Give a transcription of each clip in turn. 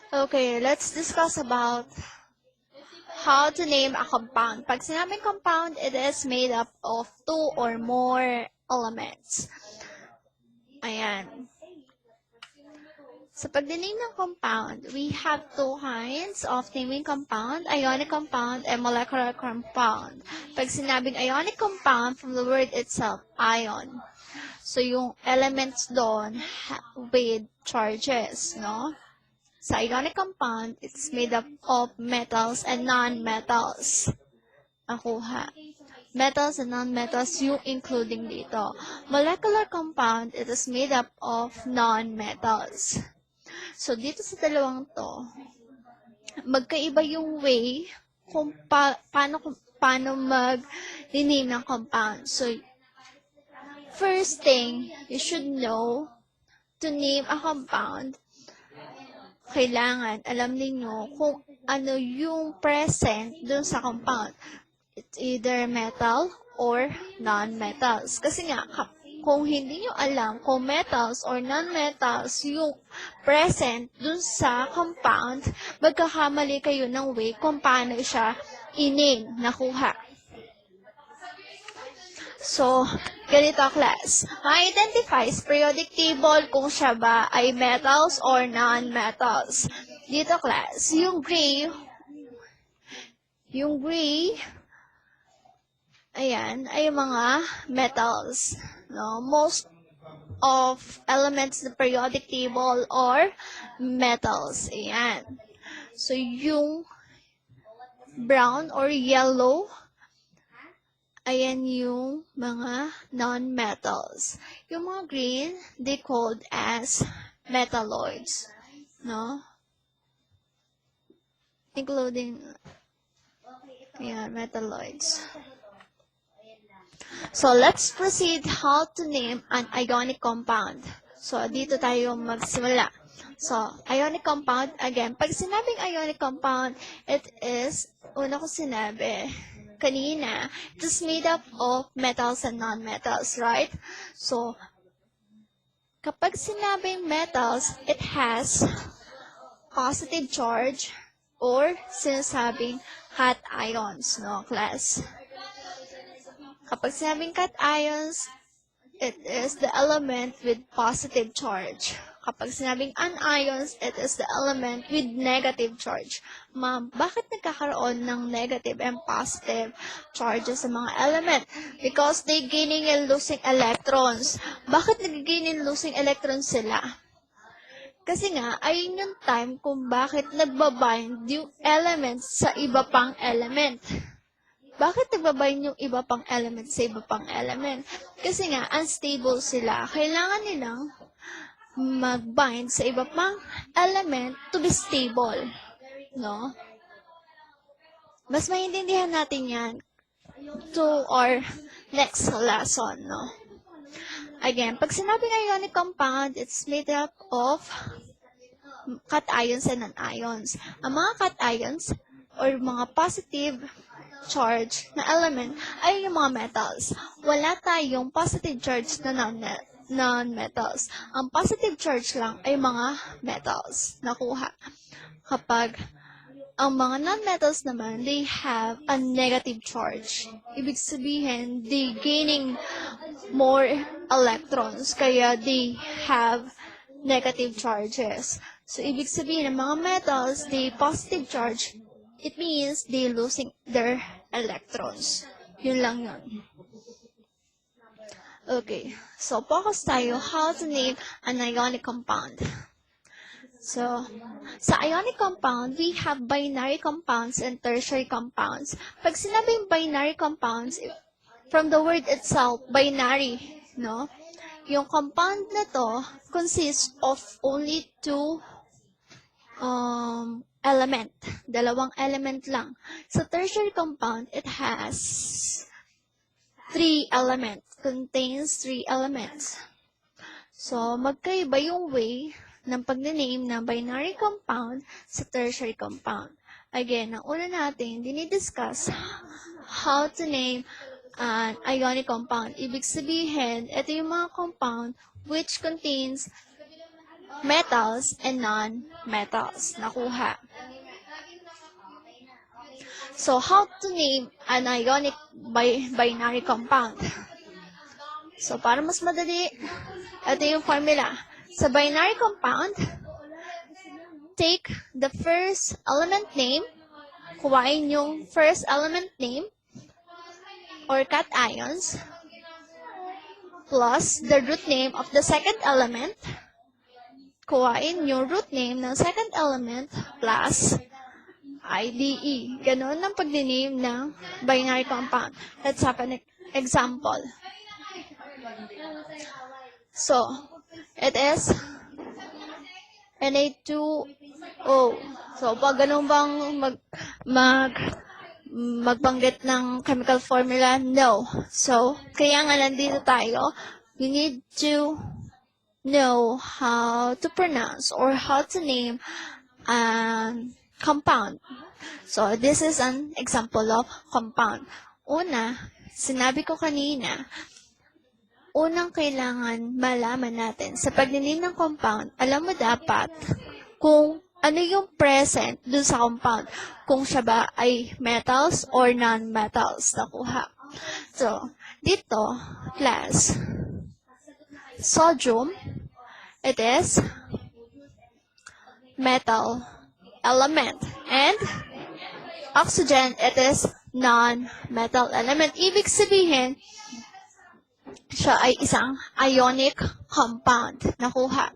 Okay, let's discuss about how to name a compound. Pag sinabing compound, it is made up of two or more elements. Ayan. Sa pag-name ng compound, we have two kinds of naming compound, ionic compound and molecular compound. Pag sinabing ionic compound, from the word itself, ion. So, yung elements doon with charges, no? Sa ionic compound, it's made up of metals and non-metals. Nakuha. Metals and non-metals, yung including dito. Molecular compound, it is made up of non-metals. So, dito sa dalawang to, magkaiba yung way kung paano mag-name ng compound. So, first thing, you should know to name a compound, kailangan alam niyo kung ano yung present dun sa compound. It's either metal or non-metals. Kasi nga, kung hindi nyo alam kung metals or non-metals yung present dun sa compound, magkakamali kayo ng way kung paano siya i-name, nakuha. So, ganito class. Ma-identify sa periodic table kung siya ba ay metals or non-metals. Dito class, yung gray, ayan, ay mga metals. No? Most of elements in the periodic table are metals. Ayan. So, yung brown or yellow, ayan yung mga non-metals. Yung mga green, they called as metalloids. No? Including, ayan, metalloids. So, let's proceed how to name an ionic compound. So, dito tayo magsimula. So, ionic compound, again, pag sinabing ionic compound, it is, una ko sinabi, kanina, it is made up of metals and non-metals, right? So, kapag sinabing metals, it has positive charge or sinasabing cations, no, class? Kapag sinabing cations, it is the element with positive charge. Kapag sinabing anions, it is the element with negative charge. Ma'am, bakit nagkakaroon ng negative and positive charges sa mga element? Because they gaining and losing electrons. Bakit nag-gain and losing electrons sila? Kasi nga, ayun yung time kung bakit nagbabind yung elements sa iba pang element. Bakit nagbabind yung iba pang element sa iba pang element? Kasi nga, unstable sila. Kailangan nilang mag-bind sa iba pang element to be stable. No? Mas maintindihan natin yan to our next lesson. No? Again, pag sinabing ionic compound, it's made up of cations and anions. Ang mga cations or mga positive charge na element ay yung mga metals. Wala tayong positive charge na non-metals. Ang positive charge lang ay mga metals. Nakuha. Kapag ang mga non-metals naman, they have a negative charge. Ibig sabihin, they gaining more electrons, kaya they have negative charges. So, ibig sabihin, ang mga metals, they positive charge, it means they losing their electrons. Yun lang yun. Okay. So, focus tayo how to name an ionic compound. So, sa ionic compound, we have binary compounds and tertiary compounds. Pag sinabing binary compounds, from the word itself, binary, no? Yung compound na to consists of only two element. Dalawang element lang. So, tertiary compound, it has three elements. Contains three elements. So, magkaiba yung way ng pag-name ng binary compound sa tertiary compound. Again, ang una natin, dinidiscuss how to name an ionic compound. Ibig sabihin, ito yung mga compound which contains metals and non-metals. Nakuha. So, how to name an ionic binary compound? So, para mas madali, ito yung formula. Sa binary compound, take the first element name, kuhain yung first element name, or cations, plus the root name of the second element, kuhain yung root name ng second element, plus IDE. Ganon ang pag-name ng binary compound. Let's have an example. So, it is Na2O. So, pag ganun bang magbanggit ng chemical formula? No. So, kaya nga nandito tayo, we need to know how to pronounce or how to name compound. So, this is an example of compound. Una, sinabi ko kanina, unang kailangan malaman natin sa pag-name ng compound, alam mo dapat kung ano yung present dun sa compound. Kung siya ba ay metals or non-metals nakuha. So, dito, class, sodium, it is metal element. And oxygen, it is non-metal element. Ibig sabihin, siya ay isang ionic compound. Nakuha.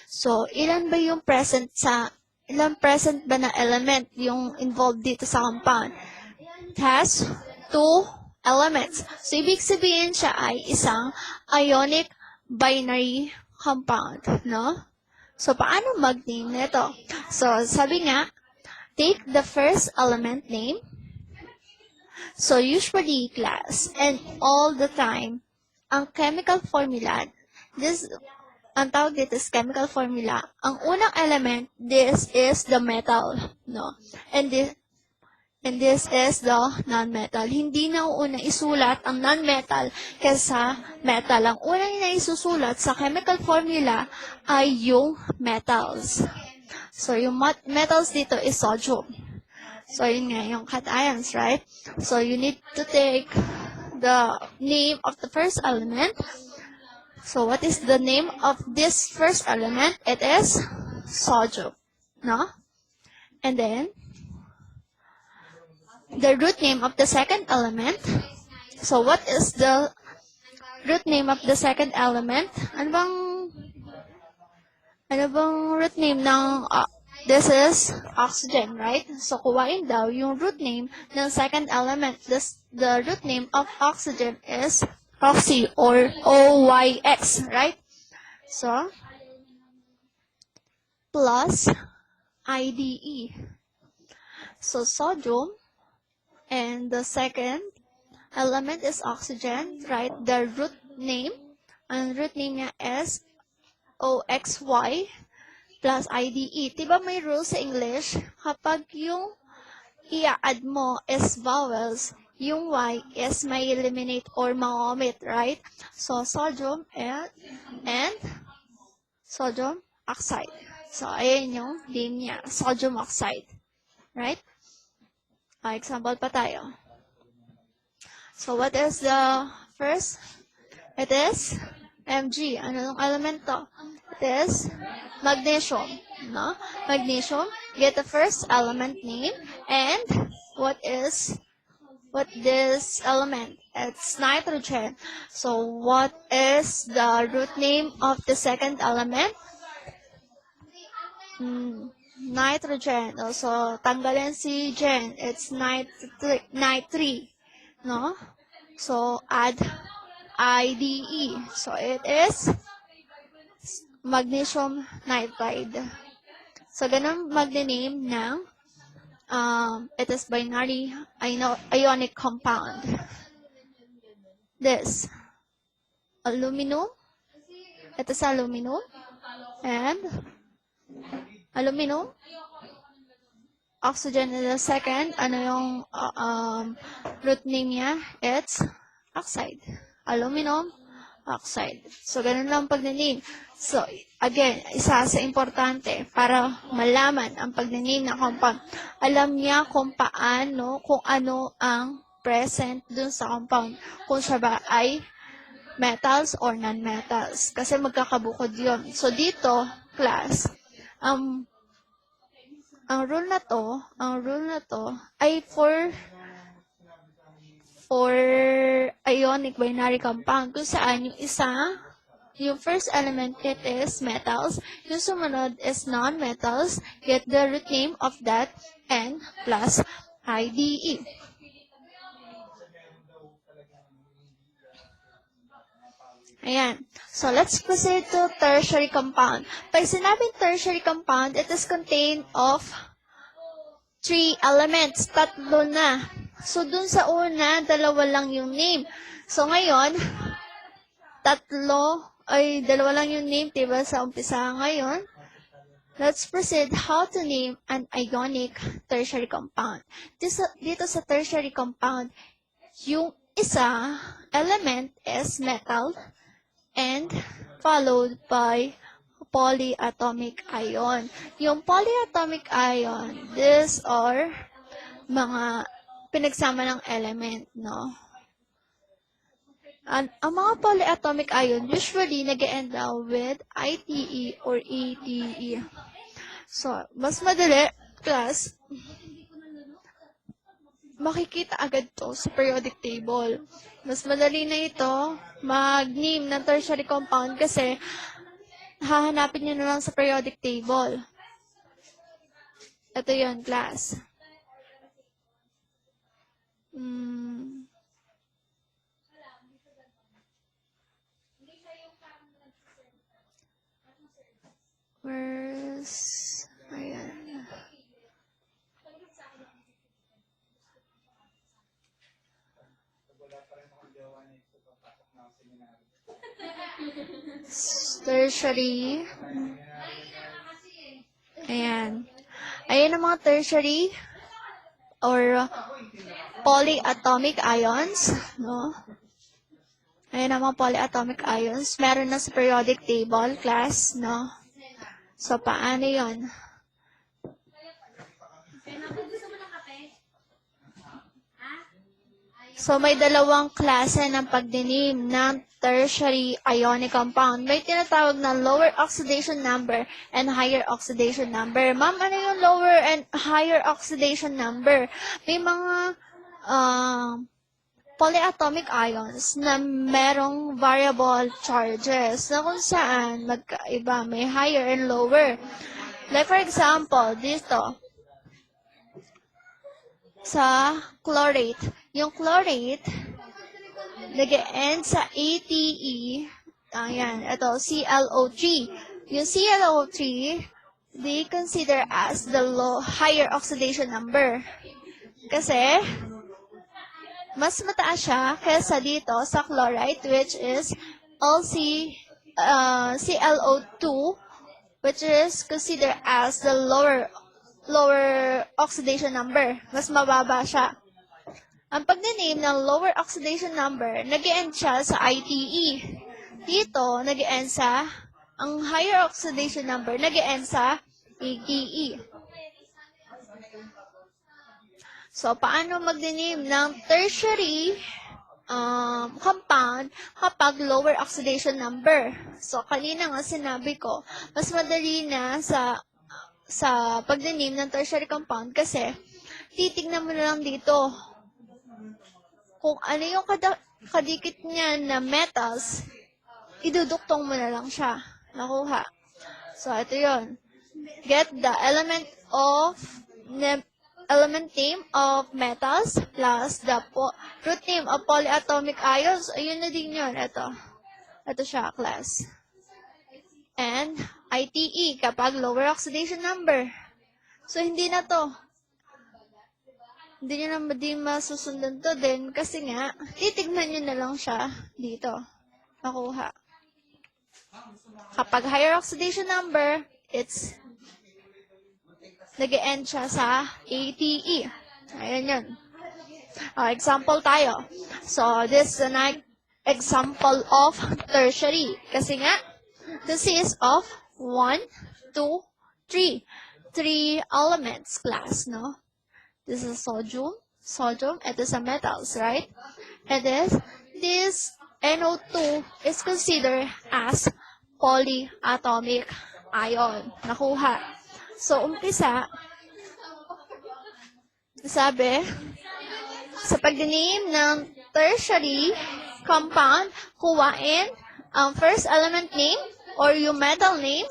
So, ilan ba na element yung involved dito sa compound? It has 2 elements. So, ibig sabihin siya ay isang ionic binary compound. No? So, paano mag-name nito? So, sabi nga, take the first element name. So, usually, class, and all the time, ang chemical formula, ang tawag dito is chemical formula. Ang unang element, this is the metal, no? And this is the non-metal. Hindi na una isulat ang non-metal kaysa metal. Ang unang na isusulat sa chemical formula ay yung metals. So, yung metals dito is sodium. So, yun nga, yung cations, right? So, you need to take the name of the first element. So, what is the name of this first element? It is sodium. No? And then, the root name of the second element. So, what is the root name of the second element? Ano bang root name ng this is oxygen, right? So, kuhain daw yung root name ng second element. The root name of oxygen is oxy or OYX, right? So, plus IDE. So, sodium and the second element is oxygen, right? The root name, ang root name niya is OXY plus IDE. Diba may rule sa English? Kapag yung i-add mo is vowels, yung Y is may eliminate or ma-omit, right? So, sodium and sodium oxide. So, ayan yung name niya, sodium oxide. Right? Example pa tayo. So, what is the first? It is Mg. Ano yung element to? It is magnesium. No? Magnesium. Get the first element name. And what this element? It's nitrogen. So, what is the root name of the second element? Nitrogen. So, tanggalin si gen. It's nitri. No? So, add IDE. So, it is magnesium nitride. So, ganun mag-name ng it is binary ionic compound. This. Aluminum. It is aluminum. And aluminum. Oxygen is the second. Ano yung root name niya? It's oxide. Aluminum oxide. So, ganun lang pag-name. So, again, isa sa importante para malaman ang pag-name ng compound. Alam niya kung paano, kung ano ang present dun sa compound. Kung siya ba ay metals or non-metals. Kasi magkakabukod yun. So, dito, class, ang rule na to ay for ionic binary compound kung saan yung first element it is metals, yung sumunod is non-metals, get the root name of that N plus IDE. Ayan. So, let's proceed to tertiary compound. Pag sinabing tertiary compound, it is contained of 3 elements. Tatlo na. So, dun sa una, dalawa lang yung name. So, ngayon, dalawa lang yung name, diba, sa umpisa ngayon. Let's proceed how to name an ionic tertiary compound. Dito sa tertiary compound, yung isa element is metal and followed by polyatomic ion. Yung polyatomic ion, these are mga pinagsama ng element, no? Ang mga polyatomic ion usually nag-end with ITE or ATE. So, mas madali, class, makikita agad to sa periodic table. Mas madali na ito mag-name ng tertiary compound kasi hahanapin nyo na lang sa periodic table. Ito yun, class. Ayan. Tertiary. Ayan. Ayan ang mga tertiary or polyatomic ions, no? Ayan ang mga polyatomic ions. Meron na sa periodic table, class, no? So, paano yon? So, may dalawang klase ng pag-name ng tertiary ionic compound. May tinatawag na lower oxidation number and higher oxidation number. Ma'am, ano yung lower and higher oxidation number? May mga polyatomic ions na merong variable charges na kung saan magkaiba, may higher and lower. Like for example, dito, sa chlorate. Yung chlorate, nag-end sa ATE. Ayan, ito, ClO3. Yung ClO3, they consider as the higher oxidation number. Kasi, mas mataas siya kaysa dito sa chlorite, which is ClO2, which is considered as the lower oxidation number. Mas mababa siya. Ang pag-name ng lower oxidation number, nag-end siya sa ITE. Dito, nag-end sa, ang higher oxidation number, nag-end sa ATE. So, paano mag-name ng tertiary compound kapag lower oxidation number? So, kanina nga sinabi ko, mas madali na sa pag-name ng tertiary compound kasi titignan mo na lang dito kung ano yung kadikit niya na metals, iduduktong mo na lang siya. Nakuha. So, ito yun. Get the element name of metals plus the root name of polyatomic ions. Ayun na din yun. Ito siya, class. And ITE kapag lower oxidation number. So, hindi na to. Hindi nyo na masusundan to din kasi nga, titignan nyo na lang siya dito. Nakuha. Kapag higher oxidation number, it's nag-end siya sa ATE. Ayan yun. Example tayo. So, this is an example of tertiary. Kasi nga, this is of 1, 2, 3. 3 elements class, no? This is sodium. Sodium, it is a metals, right? And this NO2 is considered as polyatomic ion. Nakuha. So, umpisa, sabi, sa pag-name ng tertiary compound, kuhain ang first element name or yung metal name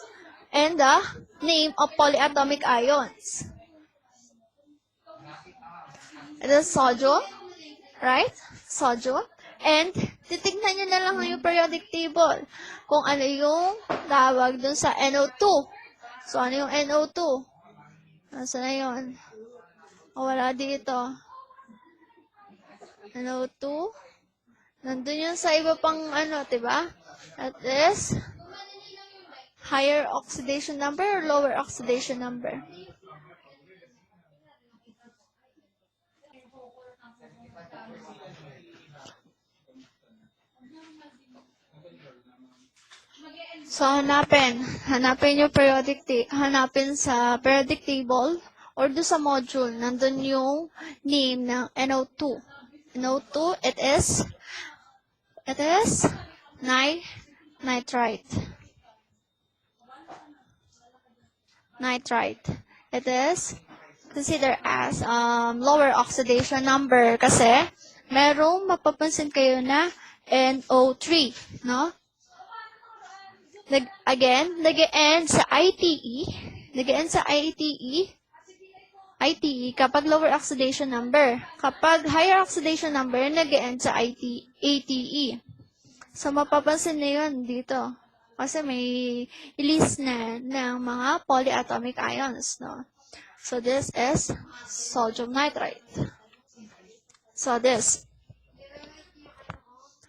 and the name of polyatomic ions. It is sodium, right? Sodium. And titignan nyo na lang yung periodic table kung ano yung tawag dun sa NO2. So, ano yung NO2? Nasaan na yun? O, wala dito. NO2. Nandun yun sa iba pang ano, diba? That is higher oxidation number or lower oxidation number? So, hanapin yung hanapin sa periodic table or do sa module, nandun yung name ng NO2. NO2, it is nitrite. Nitrite. It is considered as lower oxidation number kasi merong mapapansin kayo na NO3, no? Nag-end sa ITE. Nag-end sa ITE kapag lower oxidation number. Kapag higher oxidation number, nag-end sa ATE. So, mapapansin na yun dito. Kasi may list na ng mga polyatomic ions, no? So, this is sodium nitrite. So, this.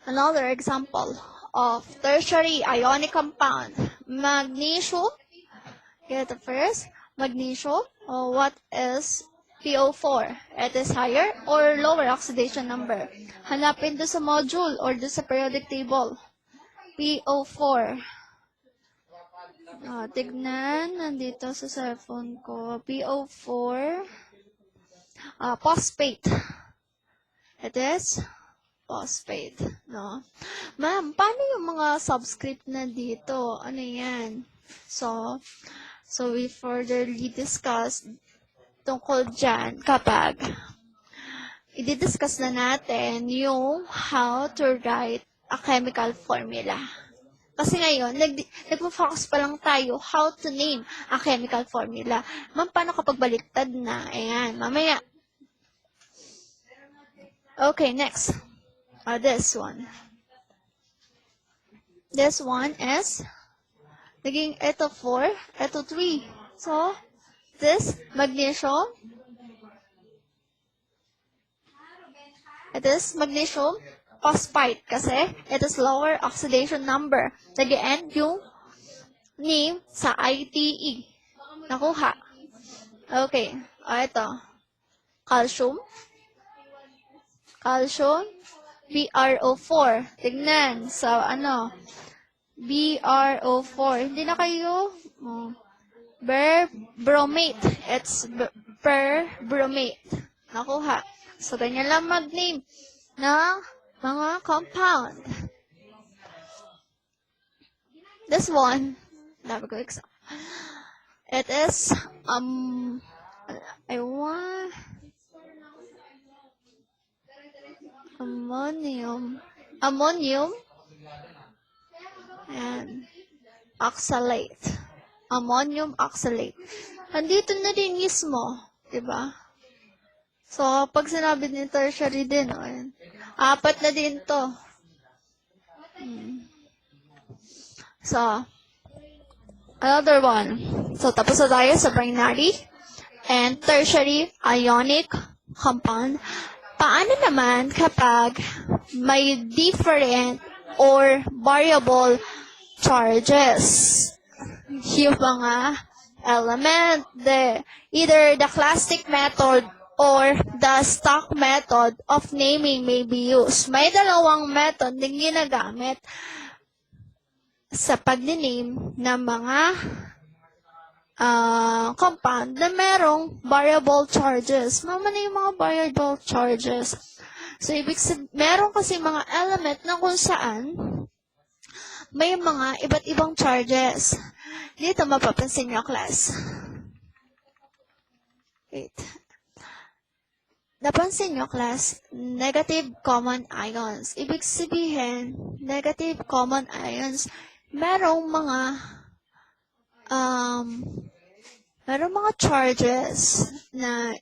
Another example of tertiary ionic compound. Magnesium. Get the first. Magnesium. What is PO4? It is higher or lower oxidation number. Hanapin do sa module or do sa periodic table. PO4. Tignan. Nandito sa cellphone ko. PO4. Phosphate. It is phosphate, no? Ma'am, paano yung mga subscript na dito? Ano yan? So we furtherly discuss tungkol dyan kapag i-discuss na natin yung how to write a chemical formula. Kasi ngayon, nagpo-focus pa lang tayo how to name a chemical formula. Ma'am, paano kapag baliktad na? Ayan, mamaya. Okay, next. This one. This one is naging ito 4, ito 3. So, this magnesium. It is magnesium phosphate kasi it is lower oxidation number. Nag-end yung name sa ITE. Nakuha. Okay. Ito. Calcium. BrO4. Tignan. So, BrO4. Hindi na kayo. Berbromate. It's berbromate. Nakuha. So, ganyan lang mag-name ng mga compound. This one. Dami ko example. It is, ammonium and oxalate. Ammonium oxalate. Andito na din mismo, diba? So, pag sinabi ni tertiary din, apat na din to. So, another one. So, tapos na tayo sa binary and tertiary ionic compound. Paano naman kapag may different or variable charges? Yung mga element, either the classic method or the stock method of naming may be used. May dalawang method din ginagamit sa pag-name ng mga compound na merong variable charges. Ano yung mga variable charges? So, meron kasi mga element na kung saan may mga iba't ibang charges. Dito mapapansin nyo, class. Wait. Napansin nyo, class, negative common ions. Ibig sabihin, negative common ions, merong mga charges na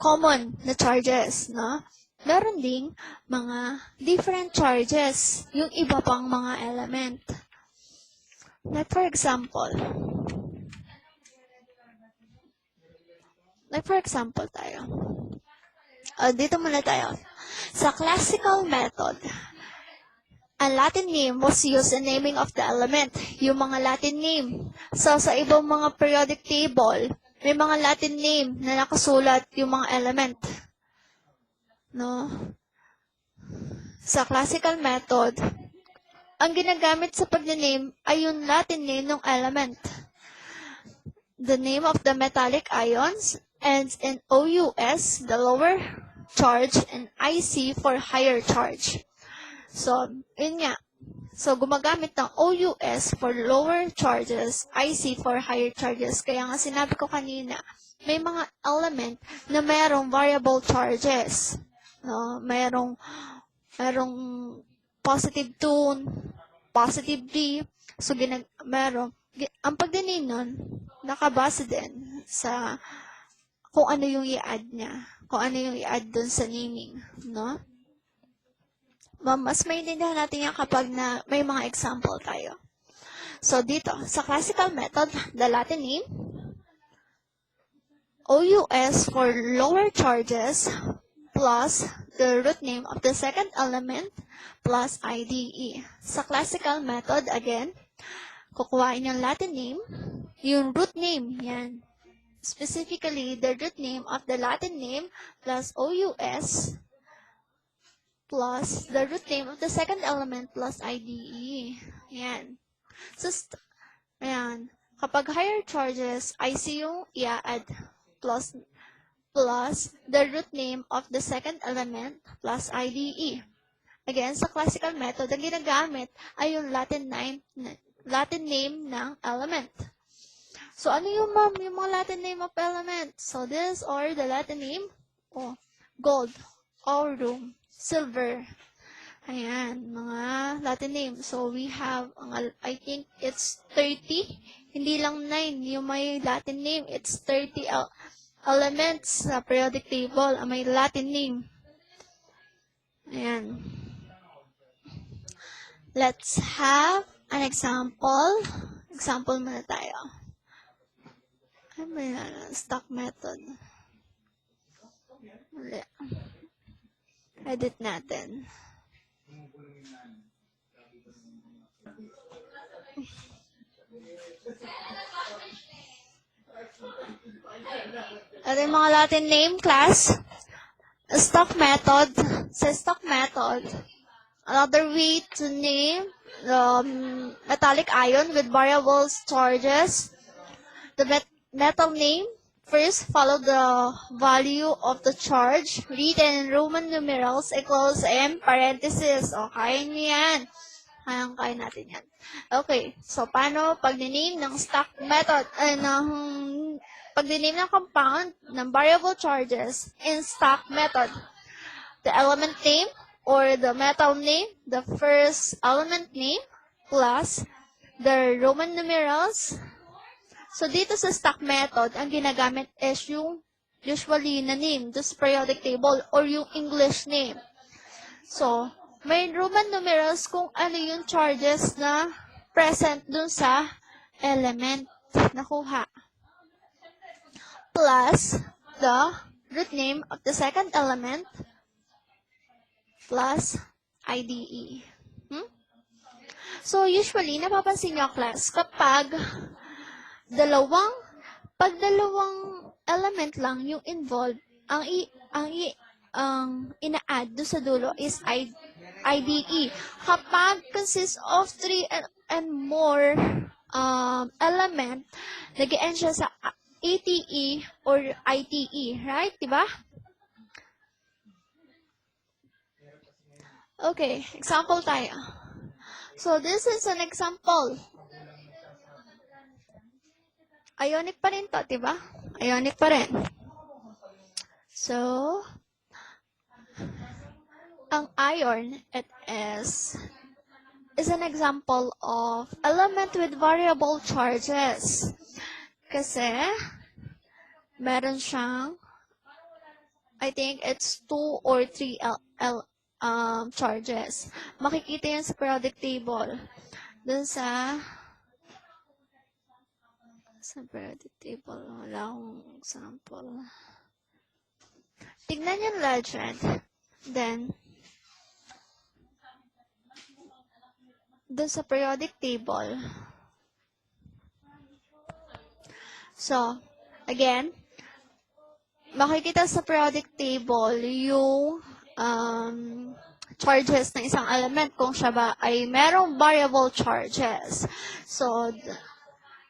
common na charges, no? Meron ding mga different charges, yung iba pang mga element. Like for example tayo. Dito muna tayo. Sa classical method, ang Latin name was used in naming of the element. Yung mga Latin name. So, sa ibang mga periodic table, may mga Latin name na nakasulat yung mga element. No? Sa classical method, ang ginagamit sa pag-name ay yung Latin name ng element. The name of the metallic ions ends in OUS, the lower charge, and IC for higher charge. So, yun nga. So, gumagamit ng OUS for lower charges, IC for higher charges. Kaya nga sinabi ko kanina, may mga element na mayroong variable charges. No? Mayroong positive 2, positive 3. So, ang pagdinig nun, nakabase din sa kung ano yung i-add niya. Kung ano yung i-add dun sa naming. No? Mas maintindihan natin yan kapag may mga example tayo. So, dito, sa classical method, the Latin name, OUS for lower charges, plus the root name of the second element, plus IDE. Sa classical method, again, kukuhain yung Latin name, yung root name, yan. Specifically, the root name of the Latin name, plus OUS, plus the root name of the second element, plus IDE. Yan. So, ayan. Kapag higher charges, IC yung i-add, plus the root name of the second element plus IDE. Again, sa classical method, ang ginagamit ay yung Latin name ng element. So, ano yung mga Latin name of element? So, these are the Latin name, gold, aurum, silver. Ayan, mga Latin name. So, we have, I think it's 30. Hindi lang 9 yung may Latin name. It's 30 elements sa periodic table ang may Latin name. Ayan. Let's have an example. Example muna tayo. Ano ba yan? Stock method. Edit natin. Ito yung mga Latin name, class. Stock method. Sa stock method, another way to name the metallic ion with variable charges. The metal name, first follow the value of the charge written in Roman numerals equals M parenthesis. O, kaya niyo yan. Kaya natin yan. Okay, so paano pag-name ng stock method, pag-name ng compound ng variable charges in stock method? The element name or the metal name, the first element name, plus the Roman numerals. So, dito sa stock method, ang ginagamit is yung usually na name, this periodic table, or yung English name. So, may Roman numerals kung ano yung charges na present dun sa element na kuha. Plus the root name of the second element, plus IDE. So, usually, napapansin nyo, class, kapag dalawang element lang yung involved, ang ina-add do sa dulo is IDE. Kapag consists of three and more element, nag-end siya sa ATE or ITE, right? Diba? Okay, example tayo. So, this is an example. Ionic pa rin to, diba? Ionic pa rin. So, ang iron, it is an example of element with variable charges. Kasi, meron siyang, I think it's 2 or 3 charges. Makikita yan sa periodic table. Dun sa periodic table, wala akong example. Tignan yung legend. Then, dun sa periodic table. So, again, makikita sa periodic table yung charges ng isang element kung siya ba ay merong variable charges. So,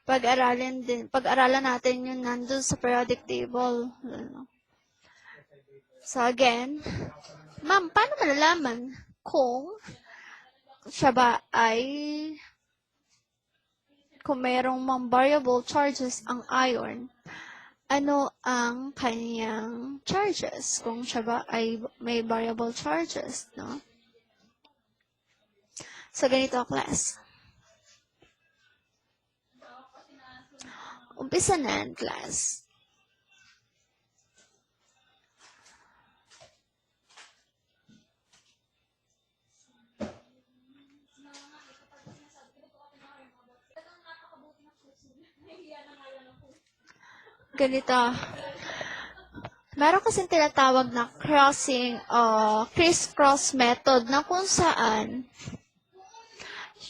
pag-aralan natin yun nandun sa periodic table. So, again, ma'am, paano malalaman kung siya ba ay kung mayroong mga variable charges ang iron, ano ang kanyang charges? Kung siya ba ay may variable charges, no? So, ganito class. Umpisa na ang class. Ganito. Meron kasing tinatawag na criss-cross method na kung saan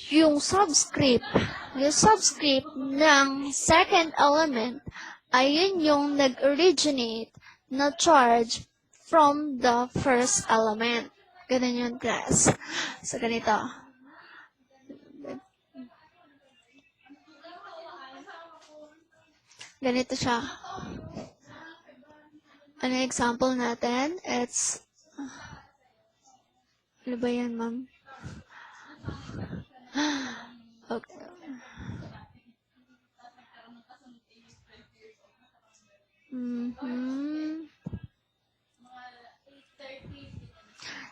yung subscript ng second element ay yun yung nag-originate na charge from the first element. Ganun yun, class. So, ganito. Ganito siya. Ano yung example natin? It's, ano ba yan, ma'am? Okay.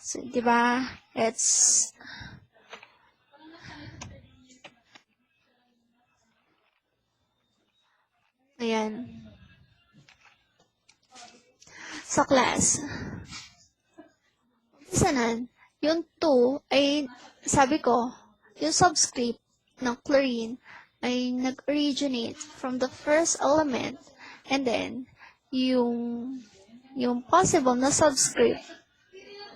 So, diba? It's, ayan. Sa class. Isa na, yung 2 ay, sabi ko, yung subscript ng chlorine ay nag-originate from the first element and then yung possible na subscript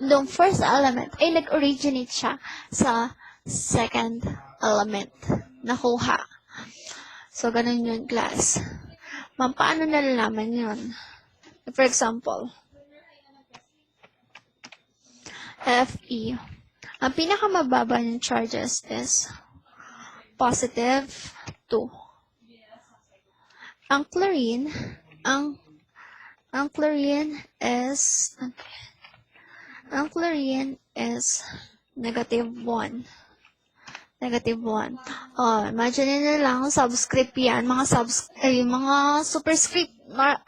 ng first element ay nag-originate siya sa second element nakuha. So, ganun yun, class. Ma'am, paano nalalaman yun? For example, Fe. Ang pinakamababa ng charges is positive 2. Ang chlorine is negative 1. Negative 1. Oh, imagine nyo lang, subscript yan. Mga superscript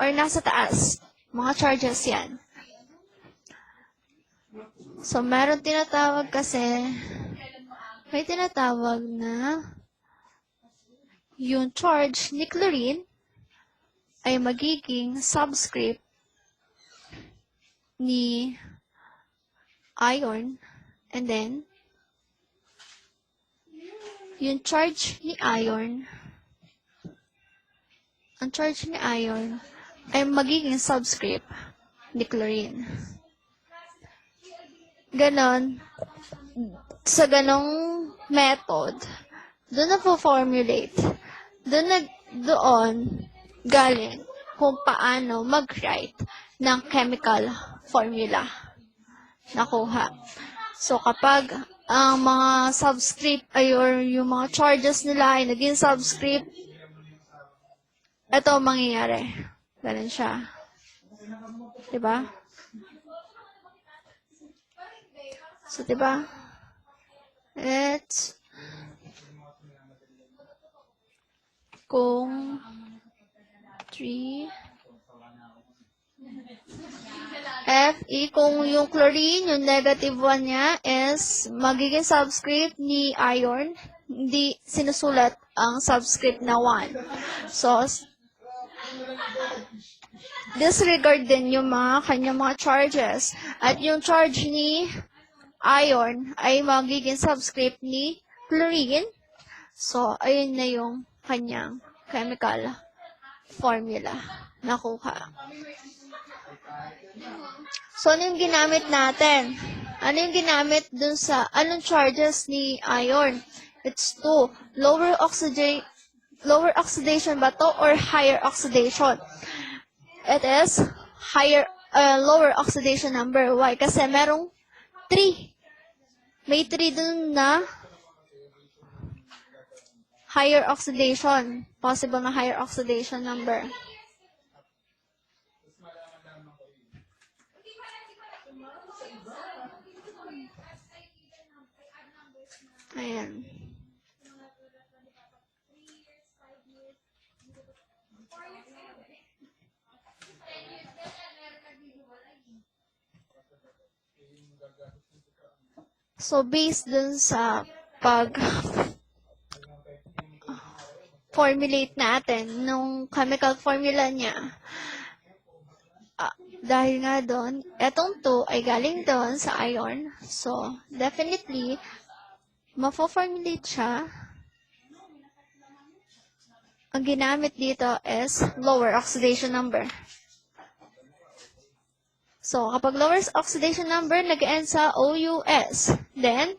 or nasa taas. Mga charges yan. So, may tinatawag na yung charge ni chlorine ay magiging subscript ni iron and then yung charge ni iron ay magiging subscript ni chlorine. Ganon. Sa ganong method, doon na-formulate. Doon galing kung paano mag-write ng chemical formula. Nakuha. So, kapag ang mga subscript or yung mga charges nila ay naging subscript, ito ang mangyayari. Ganun siya. Diba? So, diba? It's kung 3 Fe, kung yung chlorine, yung negative 1 niya is magiging subscript ni iron, hindi sinusulat ang subscript na 1. So, disregard din yung kanyang mga charges. At yung charge ni iron ay magiging subscript ni chlorine. So, ayun na yung kanyang chemical formula nakuha. So, ano yung ginamit natin? Ano yung ginamit dun sa, anong charges ni iron? It's 2. Lower oxidation ba to or higher oxidation? It is lower oxidation number. Why? Kasi merong 3. May 3 dun na higher oxidation. Possible na higher oxidation number. Ayan. So, based dun sa formulate natin nung chemical formula niya, dahil nga doon, etong 2 ay galing doon sa iron. So, definitely, mafo-formulate siya. Ang ginamit dito is lower oxidation number. So, kapag lower oxidation number, nag-end sa OUS. Then,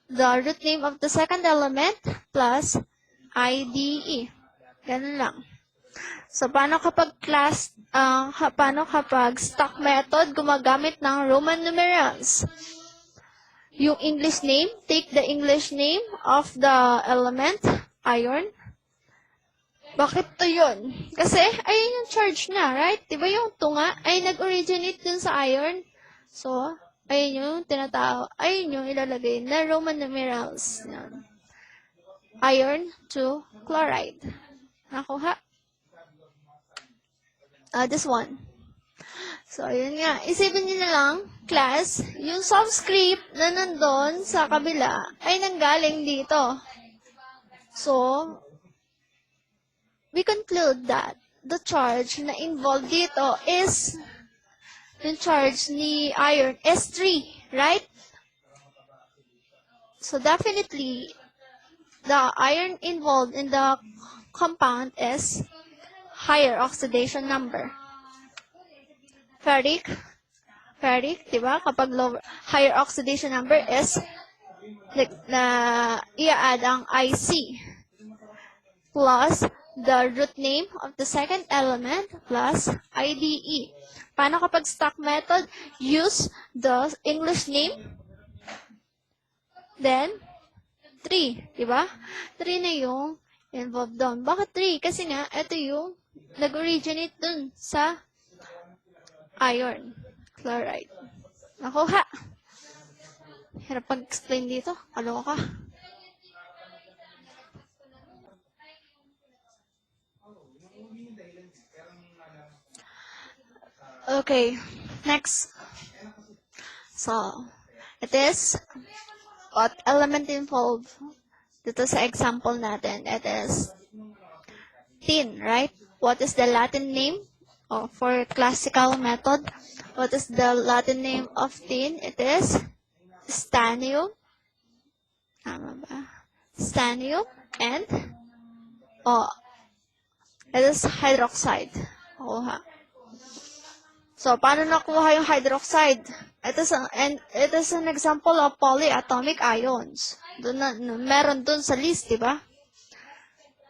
the root name of the second element plus IDE. Ganun lang. So, paano kapag stock method, gumagamit ng Roman numerals? Yung English name, take the English name of the element, iron. Bakit to yun? Kasi, ayun yung charge na, right? Diba yung tunga ay nag-originate dun sa iron? So, ayun yung ayun yung ilalagay na Roman numerals. Yan. Iron to chloride. Nakuha? This one. So, ayun nga. Isipin nyo na lang, class, yung subscript na nandun sa kabila ay nanggaling dito. So, we conclude that the charge na involved dito is yung charge ni iron S3, right? So, definitely, the iron involved in the compound is higher oxidation number. Ferric, diba? Kapag higher oxidation number is i-add ang IC plus the root name of the second element plus IDE. Paano kapag stock method? Use the English name, then 3, diba? 3 na yung involved doon. Bakit 3? Kasi nga, ito yung nag-originate dun sa iron chloride. Nakuha. Hirap pag-explain dito. Kaloka. Okay. Next. So, it is what element involved dito sa example natin. It is tin, right? What is the Latin name? For classical method, what is the Latin name of tin? It is stannum. Tama ba? Stannum and it is hydroxide. Nakuha. So, paano nakuha yung hydroxide? It is an example of polyatomic ions. Meron dun sa list, di ba?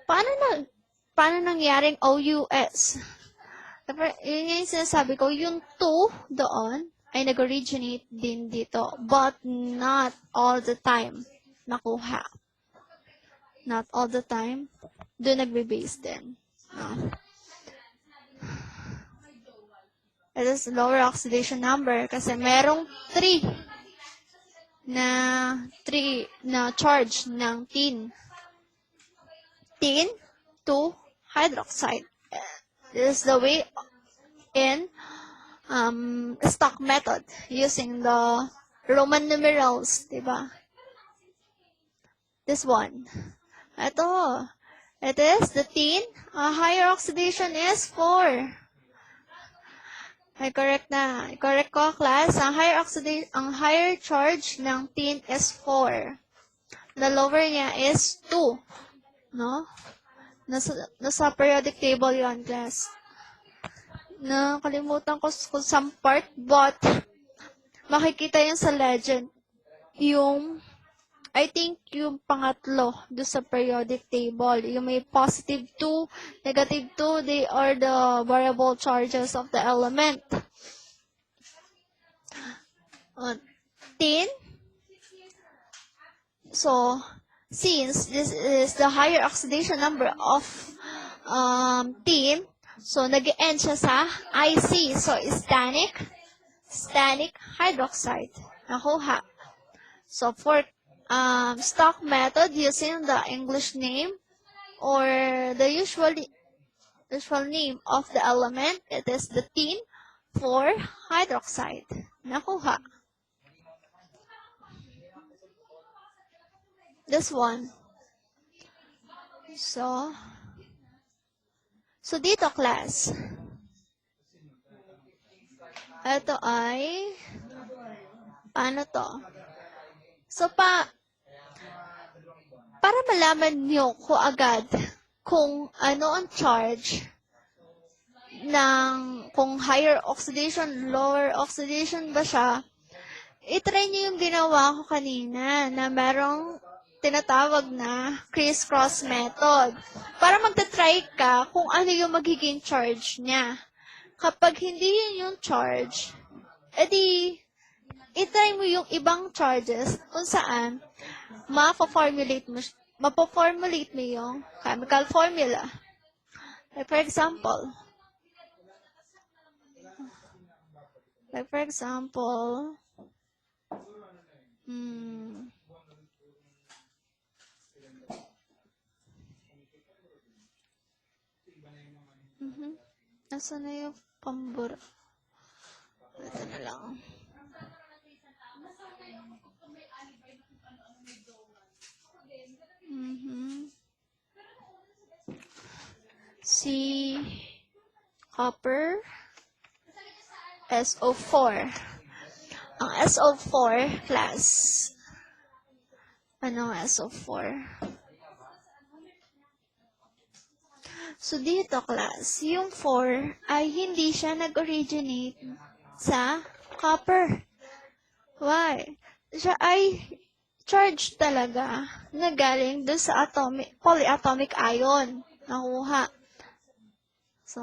Paano nangyaring OUS? Yun yung sinasabi ko, yung 2 doon, ay nag-originate din dito. But not all the time nakuha. Not all the time. Doon nagbe-base din. No? It is lower oxidation number kasi merong 3 na charge ng tin. Tin to hydroxide. This is the way in stock method using the Roman numerals, diba? This one. Ito. It is the tin. Higher oxidation is 4. Ay, correct na. Correct ko, class. Ang higher charge ng tin is 4. The lower niya is 2. No? Nasa periodic table yon, class. Nakalimutan ko kung some part, but makikita yan sa legend. I think yung pangatlo do sa periodic table, yung may positive 2, negative 2, they are the variable charges of the element. Tin. So, since this is the higher oxidation number of tin, so nag-end siya sa IC. So, stannic hydroxide. Nakuha. So, for stock method using the English name or the usual name of the element, it is the tin for hydroxide. Nakuha. This one. So dito, class. Ito ay paano to? So, para malaman nyo ko agad kung ano ang charge ng kung higher oxidation, lower oxidation ba siya, itry nyo yung ginawa ko kanina na merong tinatawag na criss-cross method. Para magta-try ka kung ano yung magiging charge niya. Kapag hindi yun yung charge, edi itry mo yung ibang charges kung saan mapo-formulate mo yung chemical formula. Like for example, Nasaan na yung pambura? Ito na lang. Si copper, SO4. Ang SO4 class. Ano ang SO4? So, dito class, yung 4 ay hindi siya nag-originate sa copper. Why? Siya ay charge talaga na galing doon sa polyatomic ion. Nakuha. So,